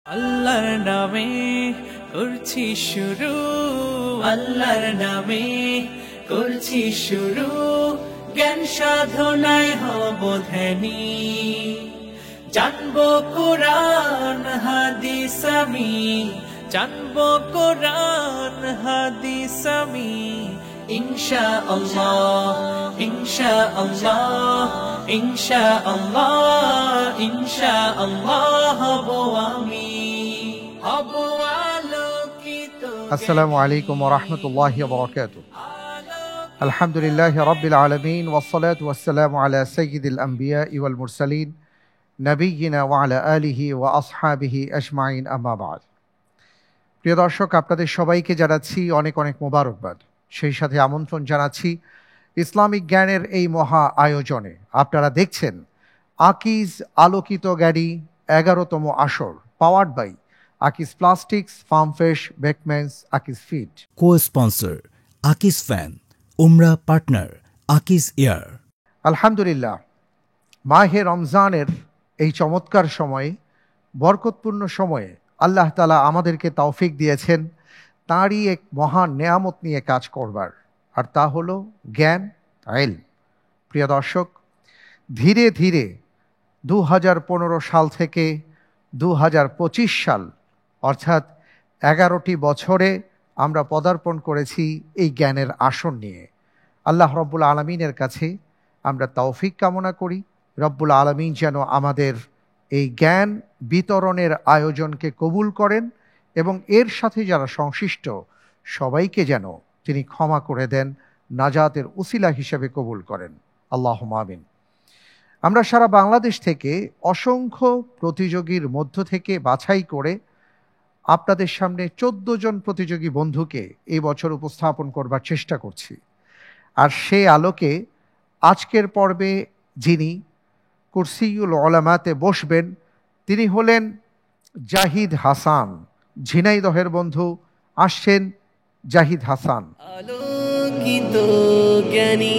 আল্লাহর নামে করছি শুরু, আল্লাহর নামে করছি শুরু, জ্ঞান সাধনায় হব ধ্যানী। জানবো কোরআন হাদিস আমি, জানবো কোরআন হাদিস আমি, ইনশাআল্লাহ ইনশাআল্লাহ ইনশাআল্লাহ ইনশাআল্লাহ হব আমি, হব আলোকিত। আসসালামু আলাইকুম ওয়া রাহমাতুল্লাহি ওয়া বারাকাতুহু। আলহামদুলিল্লাহি রাব্বিল আলামিন ওয়াসসালাতু ওয়াসসালামু আলা সাইয়্যিদিল আমবিয়াই ওয়াল মুরসালিন নবিয়্যিনা ওয়া আলা আলিহি ওয়া আসহাবিহি আজমাইন, আম্মা বা'দ। প্রিয় দর্শক, আপনাদের সবাইকে জানাচ্ছি অনেক অনেক মোবারকবাদ। সেই সাথে আমন্ত্রণ জানাচ্ছি ইসলামিক জ্ঞানের এই মহা আয়োজনে। আপনারা দেখছেন আকিজ আলোকিত জ্ঞানী 11তম আসর, powered by Akij plastics, Farm Fresh, Bakemans, Akij feed. Co-sponsor Akij fan, উমরা পার্টনার আকিজ এয়ার। আলহামদুলিল্লাহ, মাহে রমজানের এই চমৎকার সময়ে, বরকতপূর্ণ সময়ে আল্লাহ তাআলা আমাদেরকে তৌফিক দিয়েছেন তাঁরই এক মহান নেয়ামত নিয়ে কাজ করবার, আর তা হলো জ্ঞান, ইলম। প্রিয় দর্শক, ধীরে ধীরে 2015 সাল থেকে 2025 সাল, অর্থাৎ 11টি বছরে আমরা পদার্পণ করেছি এই জ্ঞানের আসন নিয়ে। আল্লাহ রব্বুল আলমিনের কাছে আমরা তৌফিক কামনা করি, রব্বুল আলমিন যেন আমাদের এই জ্ঞান বিতরণের আয়োজনকে কবুল করেন এবং এর সাথে যারা সংশ্লিষ্ট সবাইকে যেন তিনি ক্ষমা করে দেন, নাজাতের উসিলা হিসেবে কবুল করেন। আল্লাহুম্মা আমিন। আমরা সারা বাংলাদেশ থেকে অসংখ্য প্রতিযোগীর মধ্য থেকে বাছাই করে আপনাদের সামনে 14 জন প্রতিযোগী বন্ধুকে এই বছর উপস্থাপন করবার চেষ্টা করছি। আর সে আলোকে আজকের পর্বে যিনি কুরসিউল উলামাতে বসবেন তিনি হলেন জাহিদ হাসান। ঝিনাইদহের বন্ধু আসছেন জাহিদ হাসান। আলোকিত জ্ঞানী,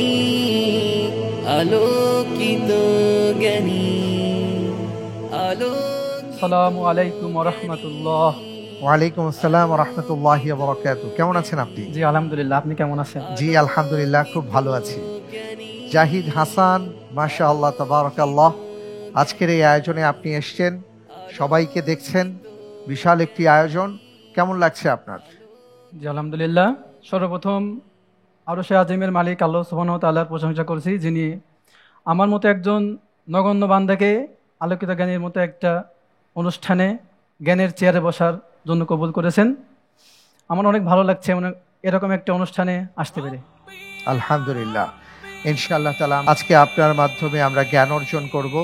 আলোকিত জ্ঞানী, আসসালামু আলাইকুম ওয়া রাহমাতুল্লাহ। ওয়ালাইকুম আসসালাম ওয়া রাহমাতুল্লাহি ওয়া বারাকাতুহু। কেমন আছেন আপনি? জি আলহামদুলিল্লাহ, আপনি কেমন আছেন? জি আলহামদুলিল্লাহ, খুব ভালো আছি। জাহিদ হাসান, মাশাআল্লাহ, তাবারাকাল্লাহ। আজকের এই আয়োজনে আপনি এসেছেন, সবাইকে দেখছেন, বিশাল একটি আয়োজন। কেমন লাগছে আপনার? জি আলহামদুলিল্লাহ। সর্বপ্রথম আরশে আজিমের মালিক আল্লাহ সুবহানাহু ওয়া তাআলার প্রশংসা করছি, যিনি আমার মতো একজন নগণ্য বান্দাকে আলোকিত জ্ঞানের মতো একটা অনুষ্ঠানে জ্ঞানের চেয়ারে বসার জন্য কবুল করেছেন। আমার অনেক ভালো লাগছে এরকম একটা অনুষ্ঠানে আসতে পেরে। আলহামদুলিল্লাহ, ইনশাআল্লাহ তাআলা আজকে আপনার মাধ্যমে আমরা জ্ঞান অর্জন করব,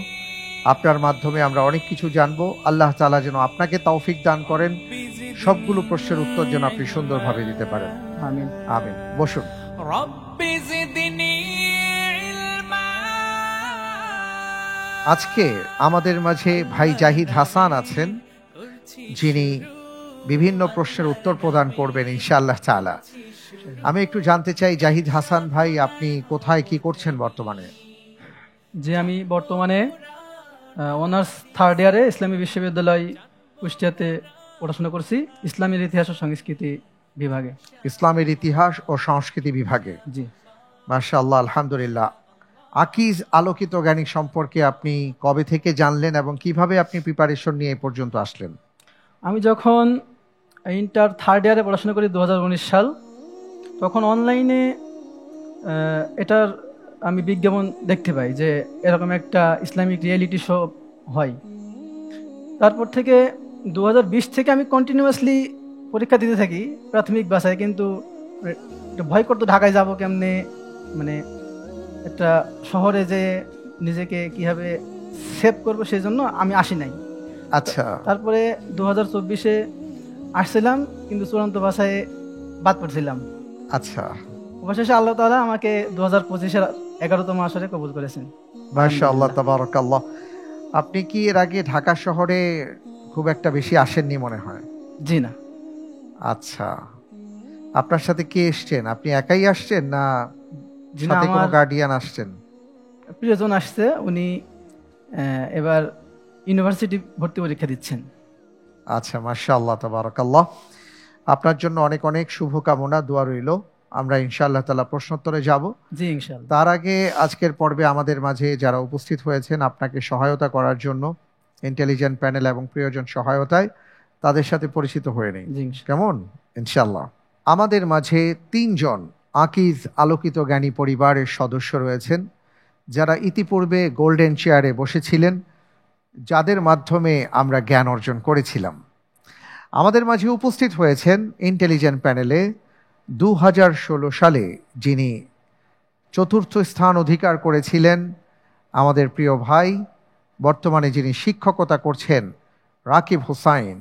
আপনার মাধ্যমে আমরা অনেক কিছু জানবো। আল্লাহ তাআলা যেন আপনাকে তৌফিক দান করেন, সবগুলো প্রশ্নের উত্তর যেন আপনি সুন্দরভাবে দিতে পারেন। আমিন আমিন। বসুন। রব্বি জিদনি ইলমা। আজকে আমাদের মাঝে ভাই জাহিদ হাসান আছেন, যিনি বিভিন্ন প্রশ্নের উত্তর প্রদান করবেন ইনশাআল্লাহ তাআলা। আমি একটু জানতে চাই, জাহিদ হাসান ভাই, আপনি কোথায় কি করছেন বর্তমানে? যে আমি বর্তমানে অনার্স থার্ড ইয়ারে ইসলামী বিশ্ববিদ্যালয় কুষ্টিয়াতে পড়াশোনা করছি, ইসলামের ইতিহাস ও সংস্কৃতি বিভাগে। ইসলামের ইতিহাস ও সংস্কৃতি বিভাগে। জি মাশাআল্লাহ, আলহামদুলিল্লাহ। আকিজ আলোকিত জ্ঞানী সম্পর্কে আপনি কবে থেকে জানলেন এবং কিভাবে আপনি প্রিপারেশন নিয়ে এ পর্যন্ত আসলেন? আমি যখন ইন্টার থার্ড ইয়ারে পড়াশোনা করি 2019 সাল, তখন অনলাইনে এটার আমি বিজ্ঞাপন দেখতে পাই যে এরকম একটা ইসলামিক রিয়েলিটি শো হয়। তারপর থেকে 2020 থেকে আমি কন্টিনিউয়াসলি পরীক্ষা দিতে থাকি প্রাথমিক বাসায়, কিন্তু একটু ভয় করতো ঢাকায় যাব কেমনে, মানে একটা শহরে যে নিজেকে কিভাবে সেভ করবো, সেই জন্য আমি আসি নাই। আচ্ছা। তারপরে 2024-এ আসছিলাম, কিন্তু চূড়ান্ত বাসায় বাদ পড়ছিলাম। আচ্ছা। অবশেষে আল্লাহ তাআলা আমাকে 2025-এর 11তম আসরে কবুল করেছেন। মাশাআল্লাহ, তাবারাকাল্লাহ। আপনি কি এর আগে ঢাকা শহরে খুব একটা বেশি আসেননি মনে হয়? জি না। আচ্ছা, আপনার সাথে কে এসছেন? আপনি একাই আসছেন না জি না, সাথে কোনো আমার গার্ডিয়ান আসছেন? প্রিয়জন আসছে, উনি এবার ইউনিভার্সিটি ভর্তি পরীক্ষা দিচ্ছেন। আচ্ছা, মাশাআল্লাহ, তাবারাকাল্লাহ। আপনার জন্য অনেক অনেক শুভকামনা, দোয়া রইল। আমরা ইনশাআল্লাহ তাআলা প্রশ্নোত্তরে যাব। জি ইনশাআল্লাহ। তার আগে আজকের পর্বে আমাদের মাঝে যারা উপস্থিত হয়েছেন আপনাকে সহায়তা করার জন্য ইন্টেলিজেন্ট প্যানেল এবং প্রিয়জন সহায়তায়, তাদের সাথে পরিচিত হয়ে নেই, জি ইনশাআল্লাহ। কেমন? ইনশাআল্লাহ। আমাদের মাঝে 3 জন আকিজ আলোকিত জ্ঞানী পরিবারের সদস্য রয়েছেন, যারা ইতিপূর্বে গোল্ডেন চেয়ারে বসেছিলেন, যাদের মাধ্যমে আমরা জ্ঞান অর্জন করেছিলাম। আমাদের মাঝে উপস্থিত হয়েছেন ইন্টেলিজেন্ট প্যানেলে 2016 সালে যিনি 4র্থ স্থান অধিকার করেছিলেন, আমাদের প্রিয় ভাই, বর্তমানে যিনি শিক্ষকতা করছেন, রাকিব হোসাইন।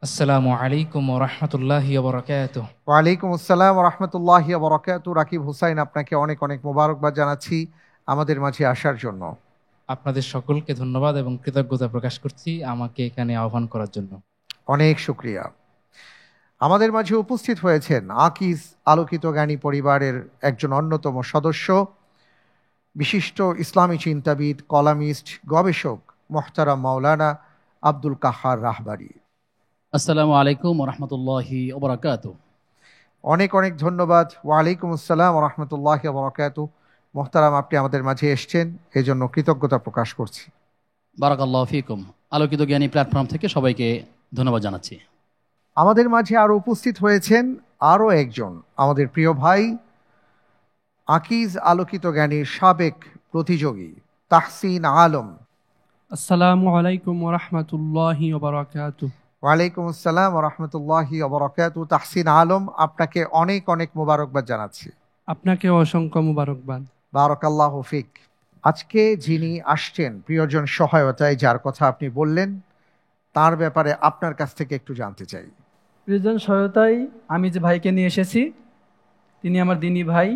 আসসালামু আলাইকুম ওয়া রাহমাতুল্লাহি ওয়া বারাকাতুহু। ওয়ালাইকুম আসসালাম ওয়া রাহমাতুল্লাহি ওয়া বারাকাতুহু। রাকিব হোসাইন, আপনাকে অনেক অনেক মোবারকবাদ জানাচ্ছি আমাদের মাঝে আসার জন্য। আপনাদের সকলকে ধন্যবাদ এবং কৃতজ্ঞতা প্রকাশ করছি আমাকে এখানে আহ্বান করার জন্য। অনেক শুক্রিয়া। আমাদের মাঝে উপস্থিত হয়েছেন আকিজ আলোকিত জ্ঞানী পরিবারের একজন অন্যতম সদস্য, বিশিষ্ট ইসলামী চিন্তাবিদ, কলামিস্ট, গবেষক মোহতারাম মাওলানা আব্দুল কাহার রাহবারি। আসসালামু আলাইকুম ওয়া রাহমাতুল্লাহি ওয়া বারাকাতুহু। অনেক অনেক ধন্যবাদ। ওয়ালাইকুম আসসালাম ওয়া রাহমাতুল্লাহি ওয়া বারাকাতুহু। মোহতারাম, আপনি আমাদের মাঝে এসেছেন, এজন্য কৃতজ্ঞতা প্রকাশ করছি। বারাকাল্লাহু ফিকুম। আলোকিত জ্ঞানী প্ল্যাটফর্ম থেকে সবাইকে ধন্যবাদ জানাচ্ছি। আমাদের মাঝে আরও উপস্থিত হয়েছেন আরও একজন আমাদের প্রিয় ভাই, আকিজ আলোকিত জ্ঞানীর সাবেক প্রতিযোগী তাহসিন আলম। আসসালামু আলাইকুম ওয়া রাহমাতুল্লাহি ওয়া বারাকাতুহু। ওয়ালাইকুম আসসালাম ওয়া রাহমাতুল্লাহি ওয়া বারাকাতুহু। তাহসিন আলম, আপনাকে অনেক অনেক মোবারকবাদ জানাচ্ছি। আপনাকে অসংখ্য মুবারকবাদ। বারাকাল্লাহু ফিক। আজকে যিনি আসছেন প্রিয়জন সহায়তায়, যার কথা আপনি বললেন, তার ব্যাপারে আপনার কাছ থেকে একটু জানতে চাই। প্রিয়জন সহায়তায় আমি যে ভাইকে নিয়ে এসেছি, তিনি আমার দিনী ভাই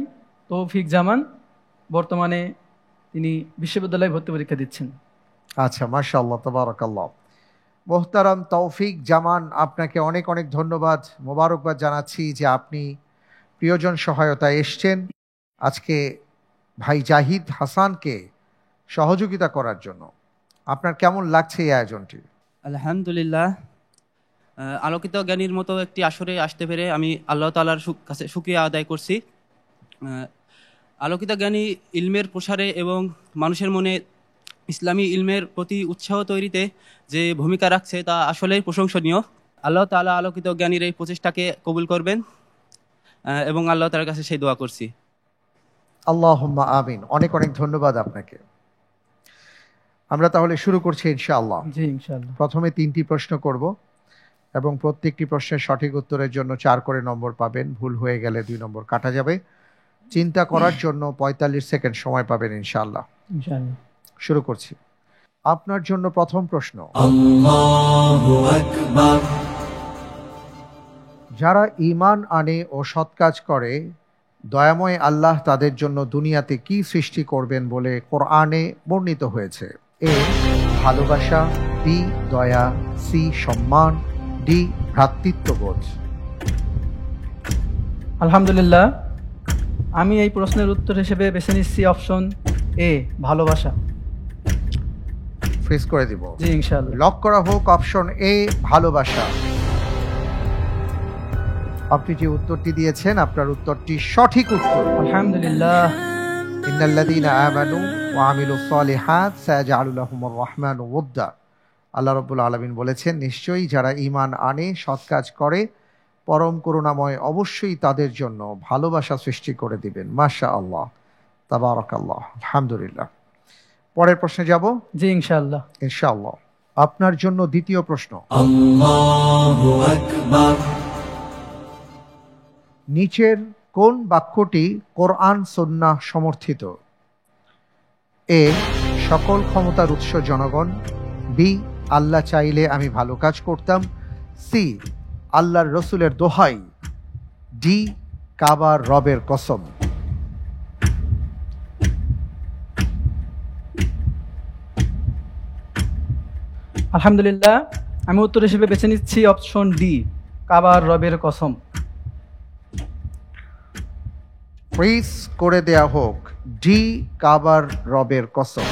তৌফিক জামান। বর্তমানে তিনি বিশ্ববিদ্যালয়ে ভর্তি পরীক্ষা দিচ্ছেন। আচ্ছা, মাশাআল্লাহ, তাবারাকাল্লাহ। মোহতারাম তৌফিক জামান, আপনাকে অনেক অনেক ধন্যবাদ, মোবারকবাদ জানাচ্ছি যে আপনি প্রিয়জন সহায়তায় এসছেন আজকে ভাই জাহিদ হাসানকে সহযোগিতা করার জন্য। আপনার কেমন লাগছে এই আয়োজনটি? আলহামদুলিল্লাহ, আলোকিত জ্ঞানীর মতো একটি আসরে আসতে পেরে আমি আল্লাহ তাআলার কাছে শুকরিয়া আদায় করছি। আলোকিত জ্ঞানী ইলমের প্রসারে এবং মানুষের মনে ইসলামী ইলমের প্রতি উৎসাহ তৈরিতে যে ভূমিকা রাখছে তা আসলেই প্রশংসনীয়। আল্লাহ তাআলা আলোকিত জ্ঞানীর এই প্রচেষ্টাকে কবুল করবেন এবং আল্লাহ তাআলার কাছে সেই দোয়া করছি। আল্লাহুম্মা আমিন। অনেক অনেক ধন্যবাদ আপনাকে। আমরা তাহলে শুরু করছি ইনশাআল্লাহ। জি ইনশাআল্লাহ। প্রথমে 3টি প্রশ্ন করব এবং প্রত্যেকটি প্রশ্নের সঠিক উত্তরের জন্য 4 করে নম্বর পাবেন। ভুল হয়ে গেলে 2 নম্বর কাটা যাবে। চিন্তা করার জন্য 45 সেকেন্ড সময় পাবেন ইনশাআল্লাহ। ইনশাআল্লাহ। শুরু করছি। আপনার জন্য প্রথম প্রশ্ন, আল্লাহু আকবার। যারা ঈমান আনে ও সৎ কাজ করে, দয়াময় আল্লাহ তাদের জন্য দুনিয়াতে কি সৃষ্টি করবেন বলে কোরআনে বর্ণিত হয়েছে? এ ভালোবাসা, বি দয়া, সি সম্মান, ডি ভ্রাতৃত্ববোধ। আলহামদুলিল্লাহ, আমি এই প্রশ্নের উত্তর হিসেবে বেছে নিচ্ছি অপশন এ, ভালোবাসা। ফ্রিজ করে দিব। জি ইনশাআল্লাহ। লক করা হোক অপশন এ, ভালোবাসা। আপনি যে উত্তরটি দিয়েছেন, আপনার উত্তরটি সঠিক উত্তর। আলহামদুলিল্লাহ। ইন্নাল্লাযীনা আমানু ওয়া আমিলুস সালিহাত সায়াজআলু লাহুমুর রাহমানু ওদ্দা। আল্লাহ রাব্বুল আলামিন বলেছেন, নিশ্চয়ই যারা ঈমান আনে, সৎ কাজ করে, পরম করুণাময় অবশ্যই তাদের জন্য ভালোবাসা সৃষ্টি করে দিবেন। মাশাআল্লাহ, তাবারাকাল্লাহ, আলহামদুলিল্লাহ। পরের প্রশ্নে যাব। জি ইনশাআল্লাহ। ইনশাআল্লাহ। আপনার জন্য দ্বিতীয় প্রশ্ন, আল্লাহু আকবার। নিচের কোন বাক্যটি কোরআন সুন্নাহ সমর্থিত? এ সকল ক্ষমতার উৎস জনগণ, বি আল্লাহ চাইলে আমি ভালো কাজ করতাম, সি আল্লাহর রসুলের দোহাই, ডি কাবার রবের কসম। আলহামদুলিল্লাহ, আমি উত্তর হিসেবে বেছে নিচ্ছি অপশন ডি, কাবার রবের কসম। ফ্রিজ করে দেয়া হোক, ডি কাবার রবের কসম।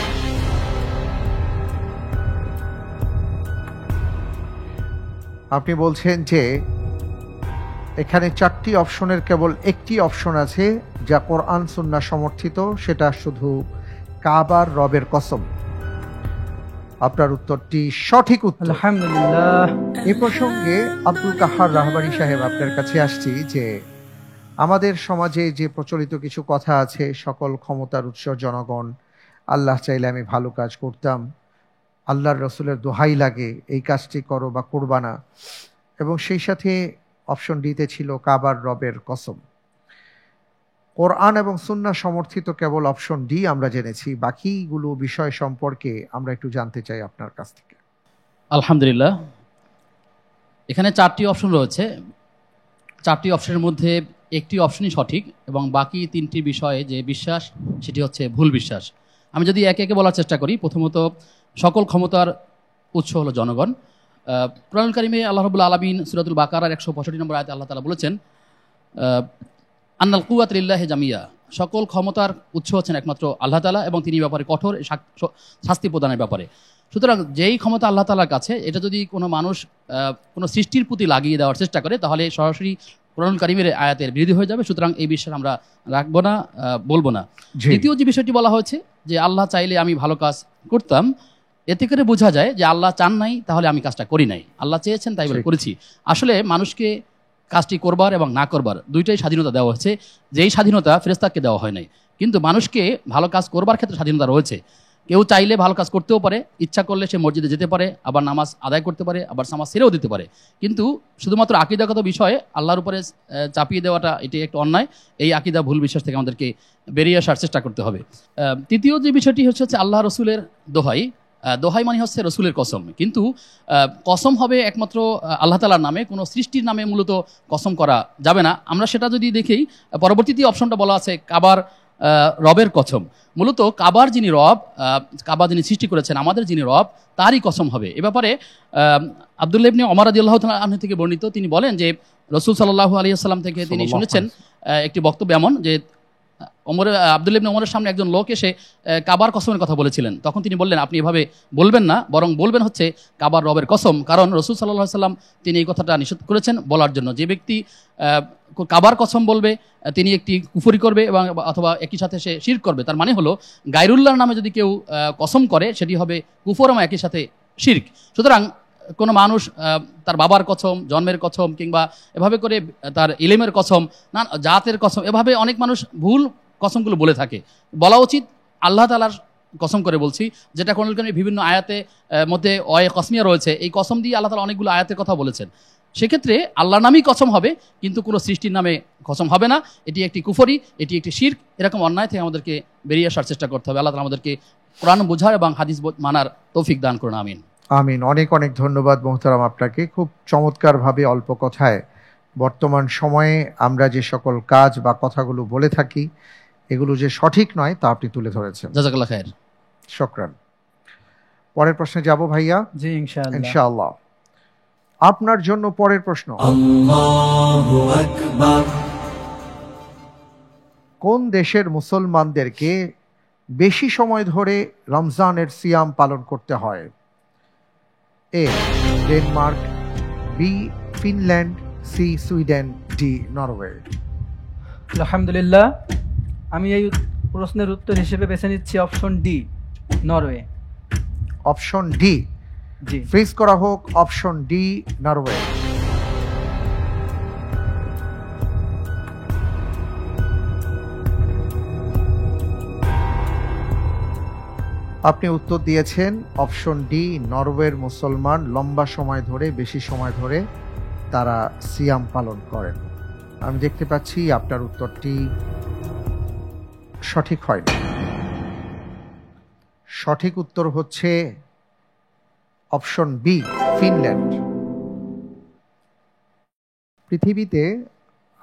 আপনি বলছেন যে এখানে 4টি অপশনের কেবল একটি অপশন আছে যা কোরআন সুন্নাহ সমর্থিত, সেটা শুধু কাবার রবের কসম। আপনার উত্তরটি সঠিক উত্তর। আলহামদুলিল্লাহ। এ প্রসঙ্গে আব্দুল কাহার রাহবারি সাহেব আপনার কাছে আসছি যে আমাদের সমাজে যে প্রচলিত কিছু কথা আছে, সকল ক্ষমতার উৎস জনগণ, আল্লাহ চাইলে আমি ভালো কাজ করতাম, আল্লাহর রসুলের দোহাই লাগে এই কাজটি করো বা করবা না, এবং সেই সাথে অপশন ডিতে ছিল কাবার রবের কসম। কোরআন এবং সুন্নাহ সমর্থিত কেবল অপশন ডি আমরা জেনেছি, বাকিগুলো বিষয় সম্পর্কে আমরা একটু জানতে চাই আপনার কাছ থেকে। আলহামদুলিল্লাহ, এখানে 4টি অপশন রয়েছে। 4টি অপশনের মধ্যে একটি অপশনই সঠিক এবং বাকি 3টি বিষয়ে যে বিশ্বাস সেটি হচ্ছে ভুল বিশ্বাস। আমি যদি একে একে বলার চেষ্টা করি, প্রথমত সকল ক্ষমতার উৎস হলো জনগণ। কুরআনুল কারীমে আল্লাহ রাব্বুল আলামিন সূরাতুল বাকারার 165 নম্বর আয়াতে আল্লাহ তাআলা বলেছেন, আন্নাল কুওয়াত লিল্লাহি জামিয়া, সকল ক্ষমতার উৎস হচ্ছেন একমাত্র আল্লাহ তাআলা এবং তিনি ব্যাপারে কঠোর শাস্তি প্রদানের ব্যাপারে। সুতরাং যেই ক্ষমতা আল্লাহ তাআলার কাছে, এটা যদি কোনো মানুষ কোনো সৃষ্টির প্রতি লাগিয়ে দেওয়ার চেষ্টা করে তাহলে সরাসরি কুরআনুল কারীমের আয়াতের বিরোধী হয়ে যাবে। সুতরাং এই বিশ্বাস আমরা রাখবো না, বলবো না। দ্বিতীয় যে বিষয়টি বলা হয়েছে যে আল্লাহ চাইলে আমি ভালো কাজ করতাম, এতে করে বোঝা যায় যে আল্লাহ চান নাই তাহলে আমি কাজটা করি নাই, আল্লাহ চেয়েছেন তাই বলে করেছি। আসলে মানুষকে কাজটি করবার এবং না করবার দুইটাই স্বাধীনতা দেওয়া হয়েছে, যেই স্বাধীনতা ফেরেশতাকে দেওয়া হয় নাই। কিন্তু মানুষকে ভালো কাজ করবার ক্ষেত্রে স্বাধীনতা রয়েছে। কেউ চাইলে ভালো কাজ করতেও পারে, ইচ্ছা করলে সে মসজিদে যেতে পারে, আবার নামাজ আদায় করতে পারে, আবার নামাজ ছেড়েও দিতে পারে। কিন্তু শুধুমাত্র আকীদাগত বিষয়ে আল্লাহর উপরে চাপিয়ে দেওয়াটা এটি একটা অন্যায়। এই আকীদা ভুল বিশ্বাস থেকে আমাদেরকে বেরিয়ে আসার চেষ্টা করতে হবে। তৃতীয় যে বিষয়টি হচ্ছে আল্লাহ রসুলের দোহাই। দোহাই মানে হচ্ছে রসুলের কসম, কিন্তু কসম হবে একমাত্র আল্লাহ তাআলার নামে, কোনো সৃষ্টির নামে মূলত কসম করা যাবে না। আমরা সেটা যদি দেখি, পরবর্তীতে অপশনটা বলা আছে কাবার রবের কসম। মূলত কাবার যিনি রব, কাবা যিনি সৃষ্টি করেছেন, আমাদের যিনি রব, তারই কসম হবে। এ ব্যাপারে আব্দুল্লাহ ইবনে ওমর রাদিয়াল্লাহু তাআলা আনহু থেকে বর্ণিত, তিনি বলেন যে রাসূল সাল্লাল্লাহু আলাইহি ওয়াসাল্লাম থেকে তিনি শুনেছেন একটি বক্তব্য এমন যে আব্দুল্লাহ ইবনে ওমরের সামনে একজন লোক এসে কাবার কসমের কথা বলেছিলেন। তখন তিনি বললেন, আপনি এভাবে বলবেন না, বরং বলবেন হচ্ছে কাবার রবের কসম, কারণ রাসূল সাল্লাল্লাহু আলাইহি ওয়াসাল্লাম তিনি এই কথাটা নিষেধ করেছেন বলার জন্য। যে ব্যক্তি কাবার কসম বলবে তিনি একটি কুফরি করবে এবং অথবা একই সাথে সে শিরক করবে। তার মানে হলো গায়রুল্লাহর নামে যদি কেউ কসম করে সেটি হবে কুফর এবং একই সাথে শিরক। সুতরাং কোনো মানুষ তার বাবার কসম, জন্মের কসম, কিংবা এভাবে করে তার ইলমের কসম, না জাতের কসম, এভাবে অনেক মানুষ ভুল কসমগুলো বলে থাকে। বলা উচিত আল্লাহ তাআলার কসম করে বলছি, যেটা কোরআনুল কারীমের বিভিন্ন আয়াতে মধ্যে অয়ে কসমিয়া রয়েছে। এই কসম দিয়ে আল্লাহ তাআলা অনেকগুলো আয়াতের কথা বলেছেন। সেক্ষেত্রে আল্লাহর নামেই কসম হবে, কিন্তু কোনো সৃষ্টির নামে কসম হবে না। এটি একটি কুফরি, এটি একটি শিরক। এরকম অন্যায় থেকে আমাদেরকে বেরিয়ে আসার চেষ্টা করতে হবে। আল্লাহ তাআলা আমাদেরকে কোরআন বোঝার এবং হাদিস মানার তৌফিক দান করুন। আমিন। আমিন। অনেক অনেক ধন্যবাদ মোহতারাম আপনাকে। খুব চমৎকারভাবে অল্প কথায় বর্তমান সময়ে আমরা যে সকল কাজ বা কথাগুলো বলে থাকি এগুলো যে সঠিক নয় তা আপনি তুলে ধরেছেন। জাযাকাল্লাহ খায়ের। শুকরান। পরের প্রশ্নে যাব ভাইয়া। জি ইনশাআল্লাহ। ইনশাআল্লাহ। আপনার জন্য পরের প্রশ্ন, আল্লাহু আকবার। কোন দেশের মুসলমানদেরকে বেশি সময় ধরে রমজানের সিয়াম পালন করতে হয়? A Denmark, B Finland, C Sweden, D Norway. আলহামদুলিল্লাহ, আমি এই প্রশ্নের উত্তর হিসেবে বেছে নিচ্ছি option D, Norway. Option D জি, ফ্রিজ করা হোক। Option D Norway. আপনি উত্তর দিয়েছেন অপশন ডি, নরওয়ের মুসলমান লম্বা সময় ধরে, বেশি সময় ধরে তারা সিয়াম পালন করেন। আমি দেখতে পাচ্ছি আপনার উত্তরটি সঠিক হয়নি। সঠিক উত্তর হচ্ছে অপশন বি, ফিনল্যান্ড। পৃথিবীতে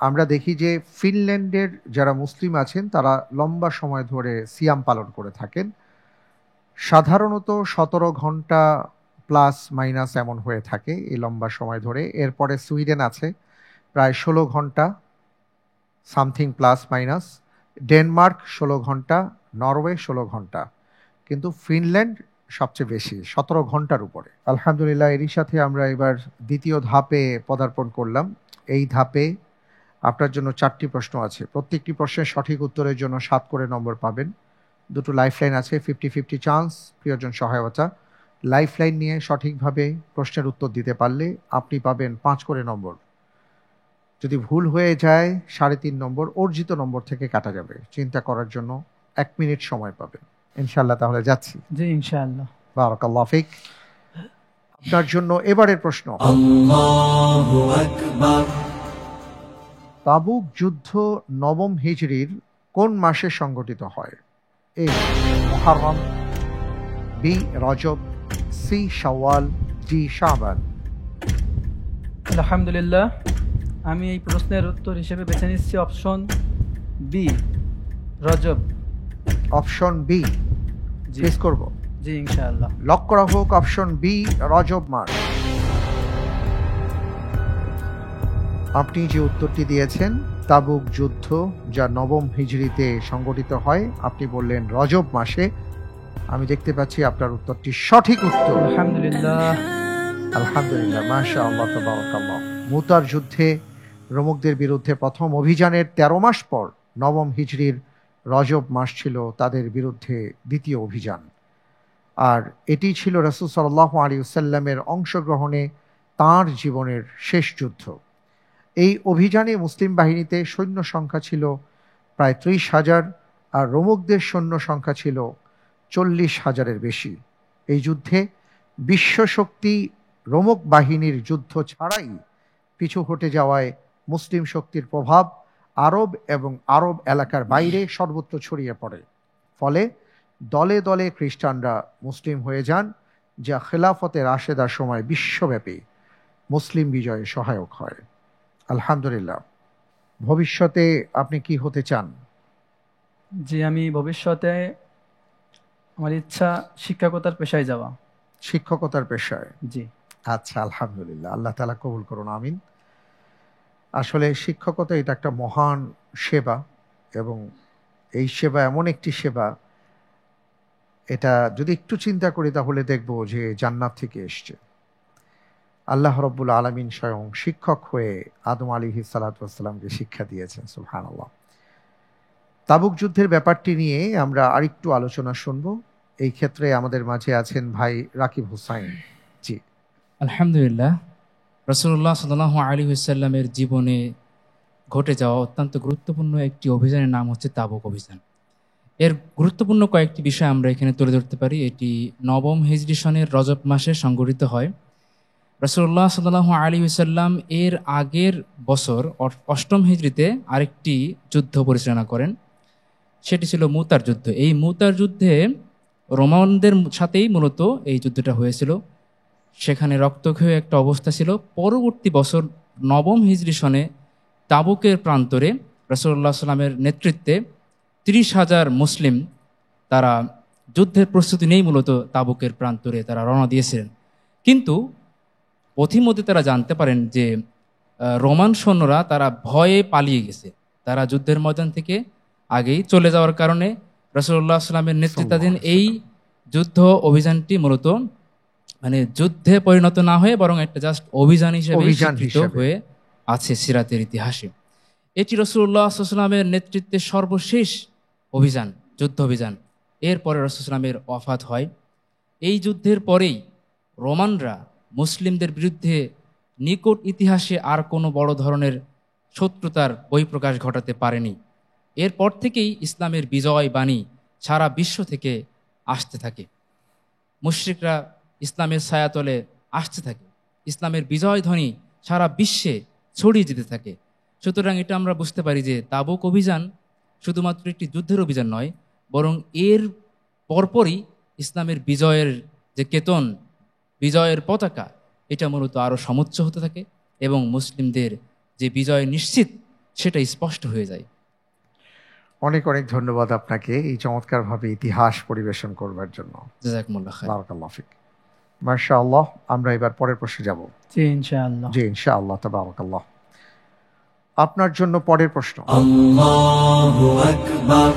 আমরা দেখি যে ফিনল্যান্ডের যারা মুসলিম আছেন তারা লম্বা সময় ধরে সিয়াম পালন করে থাকেন। সাধারণত 17 ঘন্টা প্লাস মাইনাস এমন হয়ে থাকে এই লম্বা সময় ধরে। এরপরে সুইডেন আছে প্রায় 16 ঘন্টা সামথিং প্লাস মাইনাস, ডেনমার্ক 16 ঘন্টা, নরওয়ে 16 ঘন্টা, কিন্তু ফিনল্যান্ড সবচেয়ে বেশি, 17 ঘন্টার উপরে। আলহামদুলিল্লাহ, এরই সাথে আমরা এবার দ্বিতীয় ধাপে পদার্পণ করলাম। এই ধাপে আপনার জন্য 4টি প্রশ্ন আছে। প্রত্যেকটি প্রশ্নের সঠিক উত্তরের জন্য 7 করে নম্বর পাবেন। দুটো লাইফলাইন আছে, 50-50 চান্স, প্রিয়জন সহায়তা। লাইফলাইন নিয়ে সঠিকভাবে প্রশ্নের উত্তর দিতে পারলে আপনি পাবেন 5 করে নম্বর। যদি ভুল হয়ে যায় 3.5 নম্বর অর্জিত নম্বর থেকে কাটা যাবে। চিন্তা করার জন্য 1 মিনিট সময় পাবেন ইনশাআল্লাহ। তাহলে যাচ্ছি। জি ইনশাআল্লাহ। বারাকাল্লাহু ফিক। আপনার জন্য এবারের প্রশ্ন, Allahu Akbar, তাবুক যুদ্ধ 9ম হিজরির কোন মাসে সংগঠিত হয়? এ মুহররম, বি রজব, সি শাওয়াল, ডি শাবান। আলহামদুলিল্লাহ, আমি এই প্রশ্নের উত্তর হিসেবে বেছে নিচ্ছি অপশন বি, রজব। অপশন বি জি প্লেস করব। জি ইনশাআল্লাহ। লক করা হোক অপশন বি, রজব মাস। আপনি যে উত্তরটি দিয়েছেন তাবুক যুদ্ধ যা 9ম হিজরিতে সংগঠিত হয়, আপনি বললেন রজব মাসে। আমি দেখতে পাচ্ছি আপনার উত্তরটি সঠিক উত্তর। আলহামদুলিল্লাহ। আলহামদুলিল্লাহ, মাশাআল্লাহ, তাবারাকাল্লাহ। মুতার যুদ্ধে রোমকদের বিরুদ্ধে প্রথম অভিযানের 13 মাস পর 9ম হিজরির রজব মাস ছিল তাদের বিরুদ্ধে দ্বিতীয় অভিযান। আর এটি ছিল রাসূল সাল্লাল্লাহু আলাইহি ওয়াসাল্লামের অংশগ্রহণে তাঁর জীবনের শেষ যুদ্ধ। এই অভিযানে মুসলিম বাহিনীতে সৈন্য সংখ্যা ছিল প্রায় 30,000 আর রোমকদের সৈন্য সংখ্যা ছিল 40,000-এর বেশি। এই যুদ্ধে বিশ্বশক্তি রোমক বাহিনীর যুদ্ধ ছাড়াই পিছু হটে যাওয়ায় মুসলিম শক্তির প্রভাব আরব এবং আরব এলাকার বাইরে সর্বত্র ছড়িয়ে পড়ে। ফলে দলে দলে খ্রিস্টানরা মুসলিম হয়ে যান, যা খেলাফতে রাশেদার সময় বিশ্বব্যাপী মুসলিম বিজয়ে সহায়ক হয়। আলহামদুলিল্লাহ। ভবিষ্যতে আপনি কি হতে চান? জি, আমি ভবিষ্যতে আমার ইচ্ছা শিক্ষকতার পেশায় যাওয়া। শিক্ষকতার পেশায়? জি। আচ্ছা, আলহামদুলিল্লাহ, আল্লাহ তাআলা কবুল করুন, আমিন। আসলে শিক্ষকতা এটা একটা মহান সেবা, এবং এই সেবা এমন একটি সেবা, এটা যদি একটু চিন্তা করি তাহলে দেখব যে জান্নাত থেকে এসছে। আল্লাহ রব্বুল আলামিন স্বয়ং শিক্ষক হয়ে আদম আলাইহিস সালাতু ওয়াস সালামকে শিক্ষা দিয়েছেন। সুবহানাল্লাহ। তাবুক যুদ্ধের ব্যাপারটি নিয়ে আমরা আরেকটু আলোচনা শুনব। এই ক্ষেত্রে আমাদের মাঝে আছেন ভাই রাকিব হুসাইন। জি। আলহামদুলিল্লাহ, রাসূলুল্লাহ সাল্লাল্লাহু আলাইহি ওয়াসাল্লামের জীবনে ঘটে যাওয়া অত্যন্ত গুরুত্বপূর্ণ একটি অভিযানের নাম হচ্ছে তাবুক অভিযান। এর গুরুত্বপূর্ণ কয়েকটি বিষয় আমরা এখানে তুলে ধরতে পারি। এটি 9ম হিজরি সনের রজব মাসে সংঘটিত হয়। রাসূলুল্লাহ সাল্লাল্লাহু আলাইহি ওয়াসাল্লাম এর আগের বছর 8ম হিজরিতে আরেকটি যুদ্ধ পরিচালনা করেন, সেটি ছিল মুতার যুদ্ধ। এই মুতার যুদ্ধে রোমানদের সাথেই মূলত এই যুদ্ধটা হয়েছিল। সেখানে রক্তক্ষয়ী একটা অবস্থা ছিল। পরবর্তী বছর 9ম হিজরি সনে তাবুকের প্রান্তরে রাসূলুল্লাহ সাল্লামের নেতৃত্বে 30,000 মুসলিম তারা যুদ্ধের প্রস্তুতি নেই মূলত তাবুকের প্রান্তরে তারা রওনা দিয়েছিলেন। কিন্তু পথিমধ্যে তারা জানতে পারেন যে রোমান সৈন্যরা তারা ভয়ে পালিয়ে গেছে। তারা যুদ্ধের ময়দান থেকে আগেই চলে যাওয়ার কারণে রাসূলুল্লাহ সাল্লামের নেতৃত্বাধীন এই যুদ্ধ অভিযানটি মূলত মানে যুদ্ধে পরিণত না হয়ে বরং একটা জাস্ট অভিযান হিসেবে স্বীকৃত হয়ে আছে সিরাতের ইতিহাসে। এটি রাসূলুল্লাহ সাল্লাল্লাহু আলাইহি ওয়াসাল্লামের নেতৃত্বে সর্বশেষ অভিযান, যুদ্ধ অভিযান। এরপরে রাসূল সাল্লাল্লাহু আলাইহি ওয়াসাল্লামের ওয়াফাত হয়। এই যুদ্ধের পরেই রোমানরা মুসলিমদের বিরুদ্ধে নিকট ইতিহাসে আর কোনো বড় ধরনের শত্রুতার বহিঃপ্রকাশ ঘটাতে পারেনি। এরপর থেকেই ইসলামের বিজয় বাণী সারা বিশ্ব থেকে আসতে থাকে। মুশরিকরা ইসলামের ছায়াতলে আসতে থাকে, ইসলামের বিজয় ধ্বনি সারা বিশ্বে ছড়িয়ে যেতে থাকে। সুতরাং এটা আমরা বুঝতে পারি যে তাবুক অভিযান শুধুমাত্র একটি যুদ্ধের অভিযান নয়, বরং এর পরপরই ইসলামের বিজয়ের যে কেতন, বিজয়ের পতাকা, এটা মূলত আরও সমুচ্চ হতে থাকে এবং মুসলিমদের যে বিজয় নিশ্চিত সেটা স্পষ্ট হয়ে যায়। অনেক অনেক ধন্যবাদ আপনাকে এই চমৎকারভাবে ইতিহাস পরিবেশন করবার জন্য। জাযাকুমুল্লাহ খাইর। বারাকাল্লাহু ফিক। মাশাআল্লাহ। আমরা এবার পরের প্রশ্নে যাব। জি ইনশাআল্লাহ। জি ইনশাআল্লাহ, তাবারাকাল্লাহ। আপনার জন্য পরের প্রশ্ন, Allahu Akbar,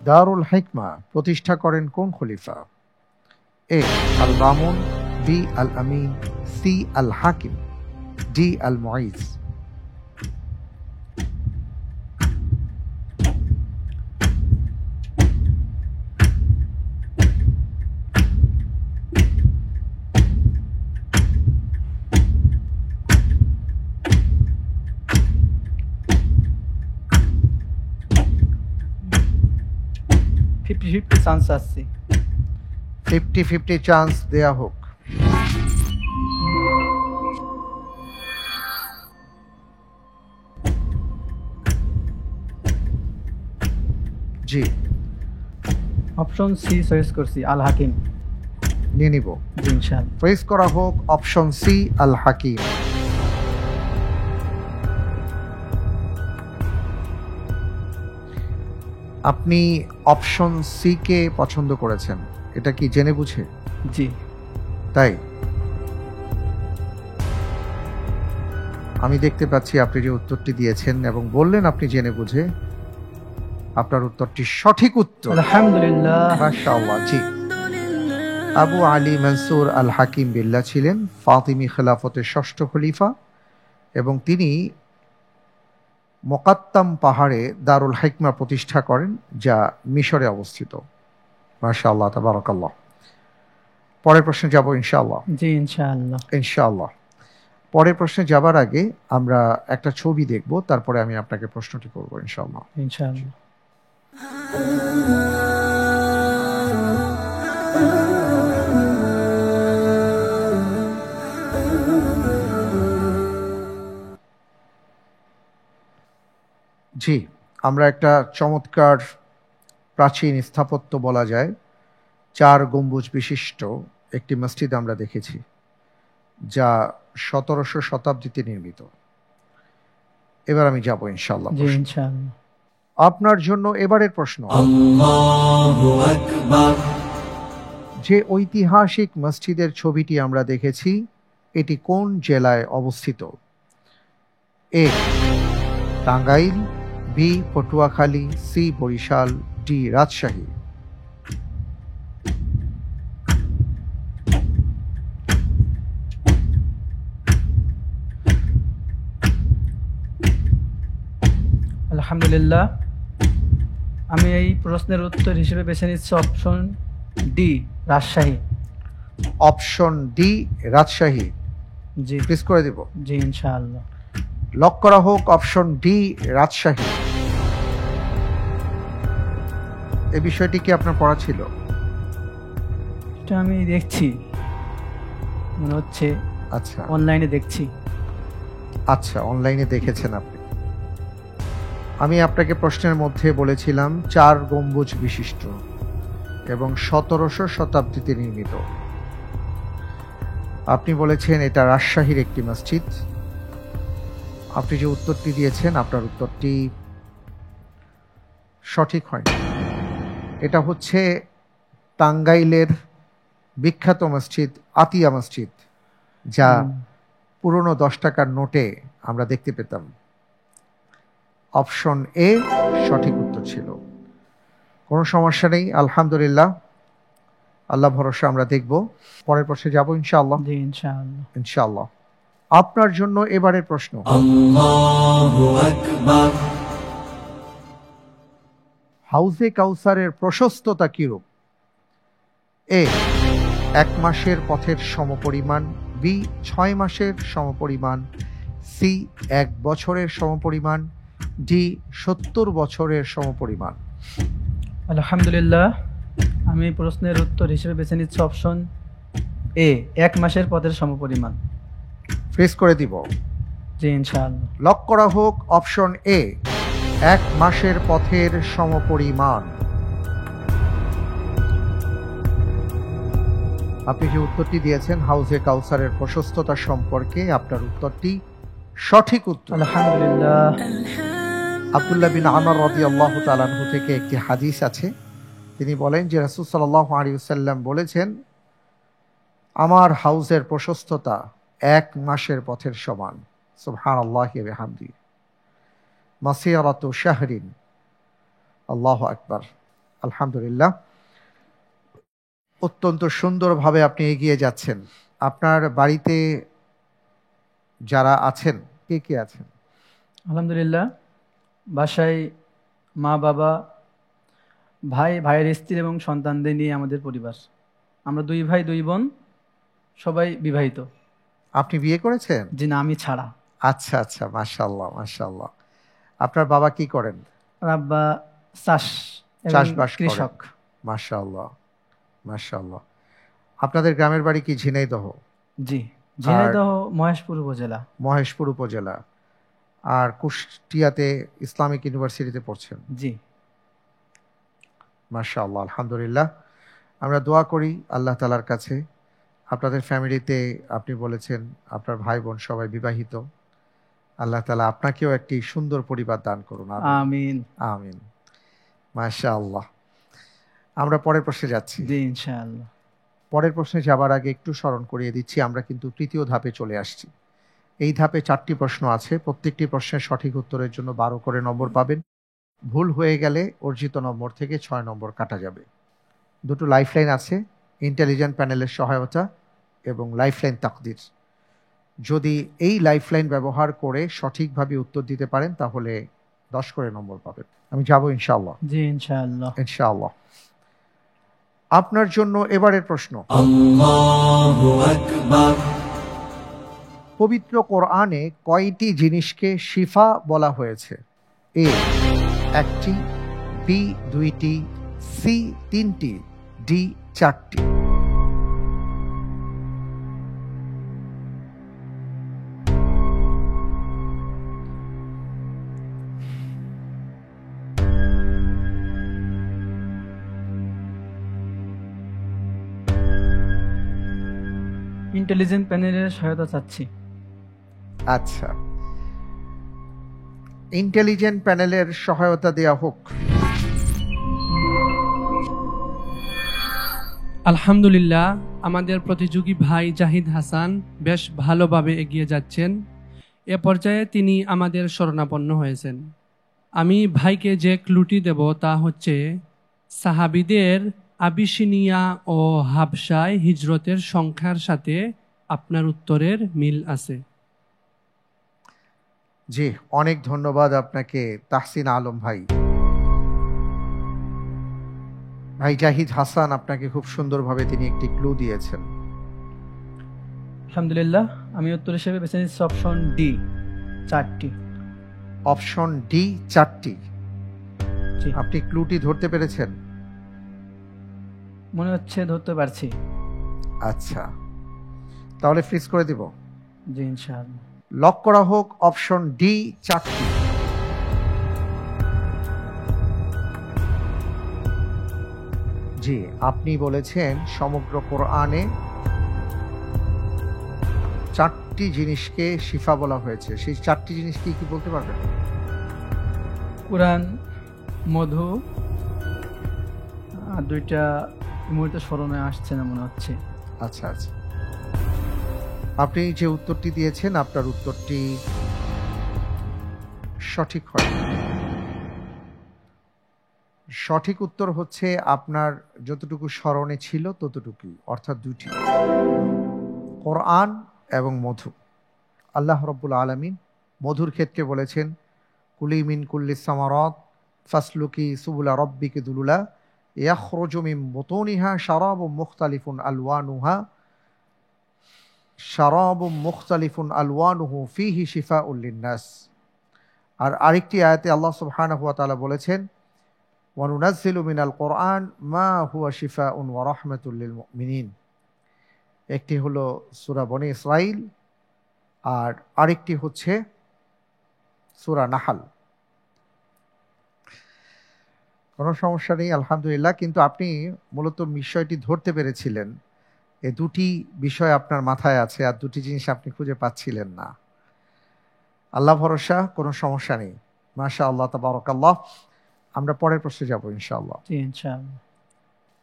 দারুল হিকমা প্রতিষ্ঠা করেন কোন খলিফা? এ আল মামুন, বি আল আমিন, সি আল হাকিম, ডি আল মুঈজ। ফিফটি ফিফটি চান্স আসছে। 50-50 চান্স দেয়া হোক। জি, অপশন সি চয়েস করছি, আল হাকিম। নিয়ে নিব। জি ইনশাআল্লাহ। প্রেস করা হোক অপশন সি আল হাকিম। আপনি অপশন সি কে পছন্দ করেছেন, এটা কি জেনে বুঝে? জি। তাই আমি দেখতে পাচ্ছি আপনি যে উত্তরটি দিয়েছেন এবং বললেন আপনি জেনে বুঝে, আপনার উত্তরটি সঠিক উত্তর। আলহামদুলিল্লাহ। মাশাআল্লাহ। জি, আবু আলী মনসুর আল হাকিম বিল্লাহ ছিলেন ফাতিমি খেলাফতের ষষ্ঠ খলিফা এবং তিনি মোকাত্তাম পাহাড়ে দারুল হিকমা প্রতিষ্ঠা করেন, যা মিশরে অবস্থিত। মাশাআল্লাহ, তাবারাকাল্লাহ। পরের প্রশ্নে যাব ইনশাআল্লাহ। জি ইনশাআল্লাহ। ইনশাআল্লাহ। পরের প্রশ্নে যাবার আগে আমরা একটা ছবি দেখব, তারপরে আমি আপনাকে প্রশ্নটি করব ইনশাআল্লাহ। ইনশাআল্লাহ। জি, আমরা একটা চমৎকার প্রাচীন স্থাপত্য বলা যায় 4 গম্বুজ বিশিষ্ট একটি মসজিদ আমরা দেখেছি, যা 1700 শতাব্দীতে নির্মিত। এবার আমি যাব ইনশাআল্লাহ। জি ইনশাআল্লাহ। আপনার জন্য এবারের প্রশ্ন, আল্লাহু আকবার। যে ঐতিহাসিক মসজিদের ছবিটি আমরা দেখেছি এটি কোন জেলায় অবস্থিত? A Tangail, B Patuakhali, C Barishal, D Rajshahi. আলহামদুলিল্লাহ, আমি এই প্রশ্নের উত্তর হিসেবে বেছে নিচ্ছি option D, Rajshahi. Option D Rajshahi. জি। প্লিজ করে দিব। জি ইনশাআল্লাহ। লক করা হোক অপশন ডি রাজশাহী। এই বিষয়টি কি আপনার পড়া ছিল? এটা আমি দেখছি, মনে হচ্ছে আচ্ছা অনলাইনে দেখছি। আচ্ছা, অনলাইনে দেখেছেন আপনি। আমি আপনাকে প্রশ্নের মধ্যে বলেছিলাম 4 গম্বুজ বিশিষ্ট এবং 1700 শতাব্দীতে নির্মিত। আপনি বলেছেন এটা রাজশাহীর একটি মসজিদ। আপনি যে উত্তরটি দিয়েছেন আপনার উত্তরটি সঠিক হয়নি। এটা হচ্ছে টাঙ্গাইলের বিখ্যাত মসজিদ আতিয়া মসজিদ, যা পুরনো 10 টাকার নোটে আমরা দেখতে পেতাম। অপশন এ সঠিক উত্তর ছিল। কোনো সমস্যা নেই, আলহামদুলিল্লাহ, আল্লাহ ভরসা। আমরা দেখব, পরের প্রশ্নে যাব ইনশাআল্লাহ। জি ইনশাআল্লাহ। ইনশাআল্লাহ। আপনার জন্য এবারের প্রশ্ন, আল্লাহু আকবার। হাউজে কাউসারের প্রশস্ততা কিরূপ? এ 1 মাসের পথের সমপরিমাণ, বি 6 মাসের সমপরিমাণ, সি 1 বছরের সমপরিমাণ, ডি 70 বছরের সমপরিমাণ। আলহামদুলিল্লাহ, আমি প্রশ্নের উত্তর হিসেবে বেছে নিচ্ছি অপশন এ, 1 মাসের পথের সমপরিমাণ। ফ্রিজ করে দিব। জি ইনশাআল্লাহ। লক করা হোক অপশন এ, 1 মাসের পথের সমপরিমাণ। আপনি যে উত্তরটি দিয়েছেন হাউজে কাউসারের প্রশস্ততা সম্পর্কে, আপনার উত্তরটি সঠিক উত্তর। আলহামদুলিল্লাহ। আব্দুল্লাহ বিন আমর রাদিয়াল্লাহু তাআলা আনহু থেকে একটি হাদিস আছে, তিনি বলেন যে রাসূল সাল্লাল্লাহু আলাইহি ওয়াসাল্লাম বলেছেন, আমার হাউজের প্রশস্ততা 1 মাসের পথের সমান। সুবহানাল্লাহি ওয়া বিহামদিহি, মাসিরাতু শাহরিন। আল্লাহু আকবার। আলহামদুলিল্লাহ। অত্যন্ত সুন্দরভাবে আপনি এগিয়ে যাচ্ছেন। আপনার বাড়িতে যারা আছেন কে কে আছেন? আলহামদুলিল্লাহ, বাসায় মা, বাবা, ভাই, ভাইয়ের স্ত্রী এবং সন্তানদের নিয়ে আমাদের পরিবার। আমরা 2 ভাই 2 বোন, সবাই বিবাহিত। আপনি বিয়ে করেছেন? জি না, আমি ছাড়া। আচ্ছা আচ্ছা, মাশাআল্লাহ মাশাআল্লাহ। আপনার বাবা কি করেন? আর আব্বা চাষবাস চাষবাস করেন। কৃষক। মাশাআল্লাহ মাশাআল্লাহ। আপনাদের গ্রামের বাড়ি কি ঝিনাইদহ? জি, ঝিনাইদহ মহেশপুর উপজেলা। মহেশপুর উপজেলা। আর কুষ্টিয়াতে ইসলামিক ইউনিভার্সিটিতে পড়ছেন? জি। মাশাআল্লাহ, আলহামদুলিল্লাহ। আমরা দোয়া করি আল্লাহ তাআলার কাছে, আপনাদের ফ্যামিলিতে আপনি বলেছেন আপনার ভাই বোন সবাই বিবাহিত, আল্লাহ তাআলা আপনাকেও একটি সুন্দর পরিবার দান করুন। আমিন আমিন। মাশাআল্লাহ। আমরা পরের প্রশ্নে যাচ্ছি। জি, ইনশাআল্লাহ। পরের প্রশ্নে যাবার আগে একটু স্মরণ করিয়ে দিচ্ছি, আমরা কিন্তু তৃতীয় ধাপে চলে আসছি। এই ধাপে 4টি প্রশ্ন আছে, প্রত্যেকটি প্রশ্নের সঠিক উত্তরের জন্য 12 করে নম্বর পাবেন। ভুল হয়ে গেলে অর্জিত নম্বর থেকে 6 নম্বর কাটা যাবে। 2টো লাইফলাইন আছে, ইন্টেলিজেন্ট প্যানেলের সহায়তা এবং লাইফলাইন তাকদির। যদি এই লাইফলাইন ব্যবহার করে সঠিকভাবে উত্তর দিতে পারেন তাহলে 10 করে নম্বর পাবেন। আমি যাব ইনশাআল্লাহ। জি, ইনশাআল্লাহ। ইনশাআল্লাহ। আপনার জন্য এবারের প্রশ্ন। আল্লাহু আকবার। পবিত্র কোরআনে কয়টি জিনিসকে শিফা বলা হয়েছে? এ 1টি, বি 2টি, সি 3টি, ডি 4টি। ইন্টেলিজেন্ট প্যানেলের সহায়তা চাচ্ছি। আচ্ছা, ইন্টেলিজেন্ট প্যানেলের সহায়তা দেয়া হোক। আলহামদুলিল্লাহ, আমাদের প্রতিযোগী ভাই জাহিদ হাসান বেশ ভালোভাবে এগিয়ে যাচ্ছেন। এ পর্যায়ে তিনি আমাদের শরণাপন্ন হয়েছেন। আমি ভাইকে যে ক্লুটি দেব তা হচ্ছে সাহাবীদের আবিসিনিয়া ও হাবশায় হিজরতের সংখ্যার সাথে আপনার উত্তরের মিল আছে। জি, অনেক ধন্যবাদ আপনাকে তাহসিন আলম ভাই। ভাই জাহিদ হাসান আপনাকে খুব সুন্দরভাবে তিনি একটি ক্লু দিয়েছেন। আলহামদুলিল্লাহ, আমি উত্তর হিসেবে বেছে নিচ্ছি অপশন ডি, 4টি। অপশন ডি 4টি। জি, আপনি ক্লুটি ধরতে পেরেছেন? মনে হচ্ছে ধরতে পারছি। আচ্ছা, তাহলে ফ্রিজ করে দিব। জি, ইনশাআল্লাহ। লক করা হোক অপশন ডি 4টি। জি, আপনি বলেছেন সমগ্র কোরআনে 4টি জিনিসকে শিফা বলা হয়েছে। সেই 4টি জিনিস কি কি বলতে পারবেন? কোরআন, মধু, আর 2টা এই মুহূর্তে স্মরণে আসছে না মনে হচ্ছে। আচ্ছা আচ্ছা, আপনি যে উত্তরটি দিয়েছেন আপনার উত্তরটি সঠিক হয়। সঠিক উত্তর হচ্ছে আপনার যতটুকু স্মরণে ছিল ততটুকুই, অর্থাৎ 2টি, কোরআন এবং মধু। আল্লাহ রাব্বুল আলামিন মধুর ক্ষেত্রে বলেছেন কুলি মিন কুল্লিস সামারাত ফাসলুকি সুবুলা রাব্বিকি দুলুলা ইয়াখরুজু মিন বুতুনিহা শারাবুম মুখতালিফুন আলওয়ানুহা শারাবুম মুখতালিফুন আলওয়ানুহু ফীহি শিফাউল লিন্নাস। আর আরেকটি আয়াতে আল্লাহ সুবহানাহু ওয়া তাআলা বলেছেন ওয়া নুনাজ্জিলু মিনাল কোরআন মা হুয়া শিফাউন ওয়া রাহমাতুল লিল মুমিনিন। একটি হলো সূরা বনী ইসরাইল আর আরেকটি হচ্ছে সূরা নাহল। কোনো সমস্যা নেই, আলহামদুলিল্লাহ। কিন্তু আপনি মূলত বিষয়টি ধরতে পেরেছিলেন, এই 2টি বিষয় আপনার মাথায় আছে আর 2টি জিনিস আপনি খুঁজে পাচ্ছিলেন না। আল্লাহ ভরসা, কোনো সমস্যা নেই। মাশাআল্লাহ, তাবারাকাল্লাহ। আমরা পরের প্রশ্নে যাব ইনশাআল্লাহ। জি, ইনশাআল্লাহ।